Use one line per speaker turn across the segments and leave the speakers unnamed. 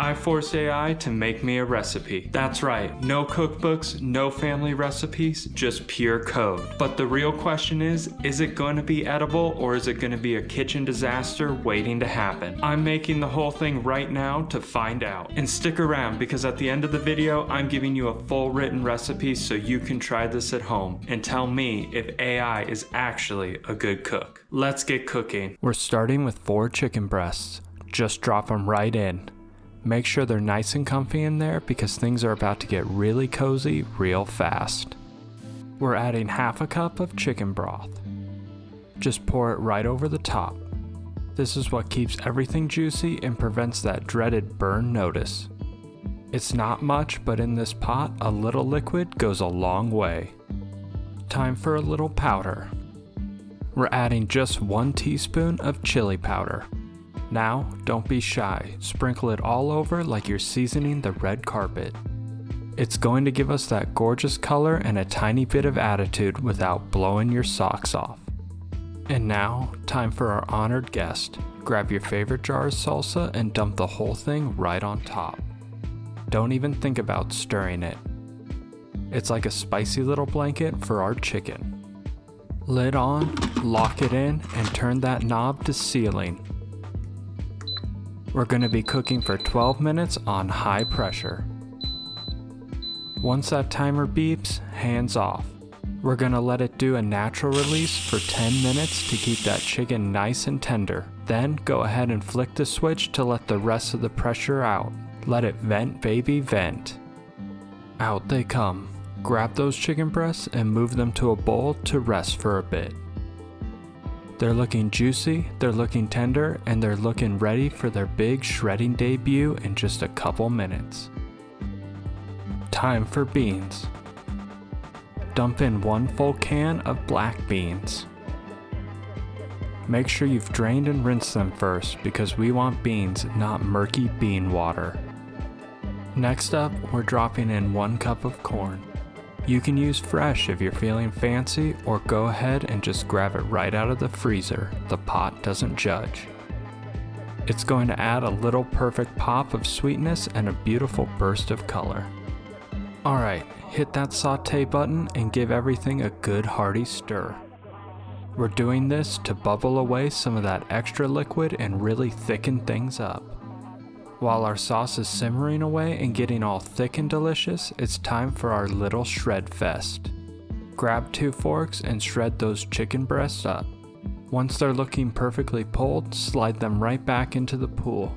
I forced AI to make me a recipe. That's right, no cookbooks, no family recipes, just pure code. But the real question is it going to be edible or is it going to be a kitchen disaster waiting to happen? I'm making the whole thing right now to find out. And stick around because at the end of the video, I'm giving you a full written recipe so you can try this at home and tell me if AI is actually a good cook. Let's get cooking. We're starting with 4 chicken breasts. Just drop them right in. Make sure they're nice and comfy in there because things are about to get really cozy real fast. We're adding half a cup of chicken broth. Just pour it right over the top. This is what keeps everything juicy and prevents that dreaded burn notice. It's not much, but in this pot, a little liquid goes a long way. Time for a little powder. We're adding just 1 teaspoon of chili powder. Now, don't be shy, sprinkle it all over like you're seasoning the red carpet. It's going to give us that gorgeous color and a tiny bit of attitude without blowing your socks off. And now, time for our honored guest. Grab your favorite jar of salsa and dump the whole thing right on top. Don't even think about stirring it. It's like a spicy little blanket for our chicken. Lid on, lock it in, and turn that knob to sealing. We're going to be cooking for 12 minutes on high pressure. Once that timer beeps, hands off. We're going to let it do a natural release for 10 minutes to keep that chicken nice and tender. Then go ahead and flick the switch to let the rest of the pressure out. Let it vent, baby, vent. Out they come. Grab those chicken breasts and move them to a bowl to rest for a bit. They're looking juicy, they're looking tender, and they're looking ready for their big shredding debut in just a couple minutes. Time for beans. Dump in 1 full can of black beans. Make sure you've drained and rinsed them first because we want beans, not murky bean water. Next up, we're dropping in 1 cup of corn. You can use fresh if you're feeling fancy, or go ahead and just grab it right out of the freezer. The pot doesn't judge. It's going to add a little perfect pop of sweetness and a beautiful burst of color. Alright, hit that saute button and give everything a good hearty stir. We're doing this to bubble away some of that extra liquid and really thicken things up. While our sauce is simmering away and getting all thick and delicious, it's time for our little shred fest. Grab 2 forks and shred those chicken breasts up. Once they're looking perfectly pulled, slide them right back into the pool.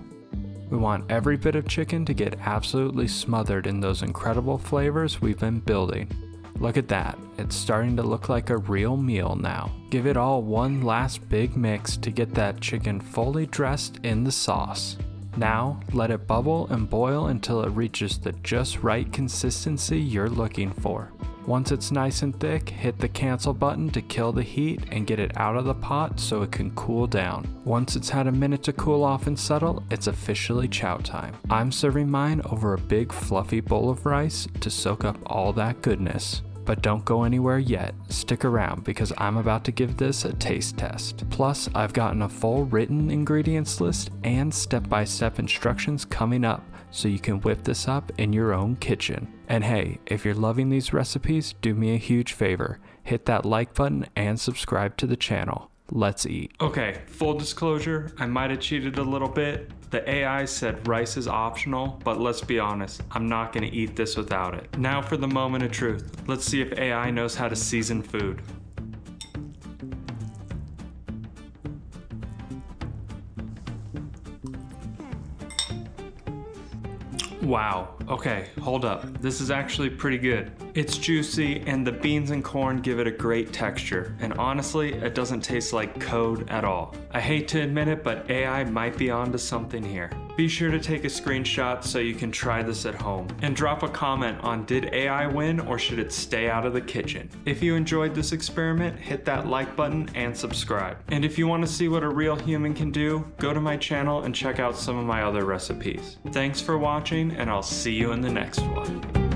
We want every bit of chicken to get absolutely smothered in those incredible flavors we've been building. Look at that, it's starting to look like a real meal now. Give it all one last big mix to get that chicken fully dressed in the sauce. Now, let it bubble and boil until it reaches the just right consistency you're looking for. Once it's nice and thick, hit the cancel button to kill the heat and get it out of the pot so it can cool down. Once it's had a minute to cool off and settle, it's officially chow time. I'm serving mine over a big fluffy bowl of rice to soak up all that goodness. But don't go anywhere yet, stick around because I'm about to give this a taste test. Plus, I've gotten a full written ingredients list and step-by-step instructions coming up so you can whip this up in your own kitchen. And hey, if you're loving these recipes, do me a huge favor, hit that like button and subscribe to the channel. Let's eat. Okay, full disclosure, I might have cheated a little bit. The AI said rice is optional, but let's be honest, I'm not gonna eat this without it. Now for the moment of truth. Let's see if AI knows how to season food. Wow, okay, hold up. This is actually pretty good. It's juicy and the beans and corn give it a great texture. And honestly, it doesn't taste like code at all. I hate to admit it, but AI might be onto something here. Be sure to take a screenshot so you can try this at home. And drop a comment on did AI win or should it stay out of the kitchen? If you enjoyed this experiment, hit that like button and subscribe. And if you want to see what a real human can do, go to my channel and check out some of my other recipes. Thanks for watching and I'll see you in the next one.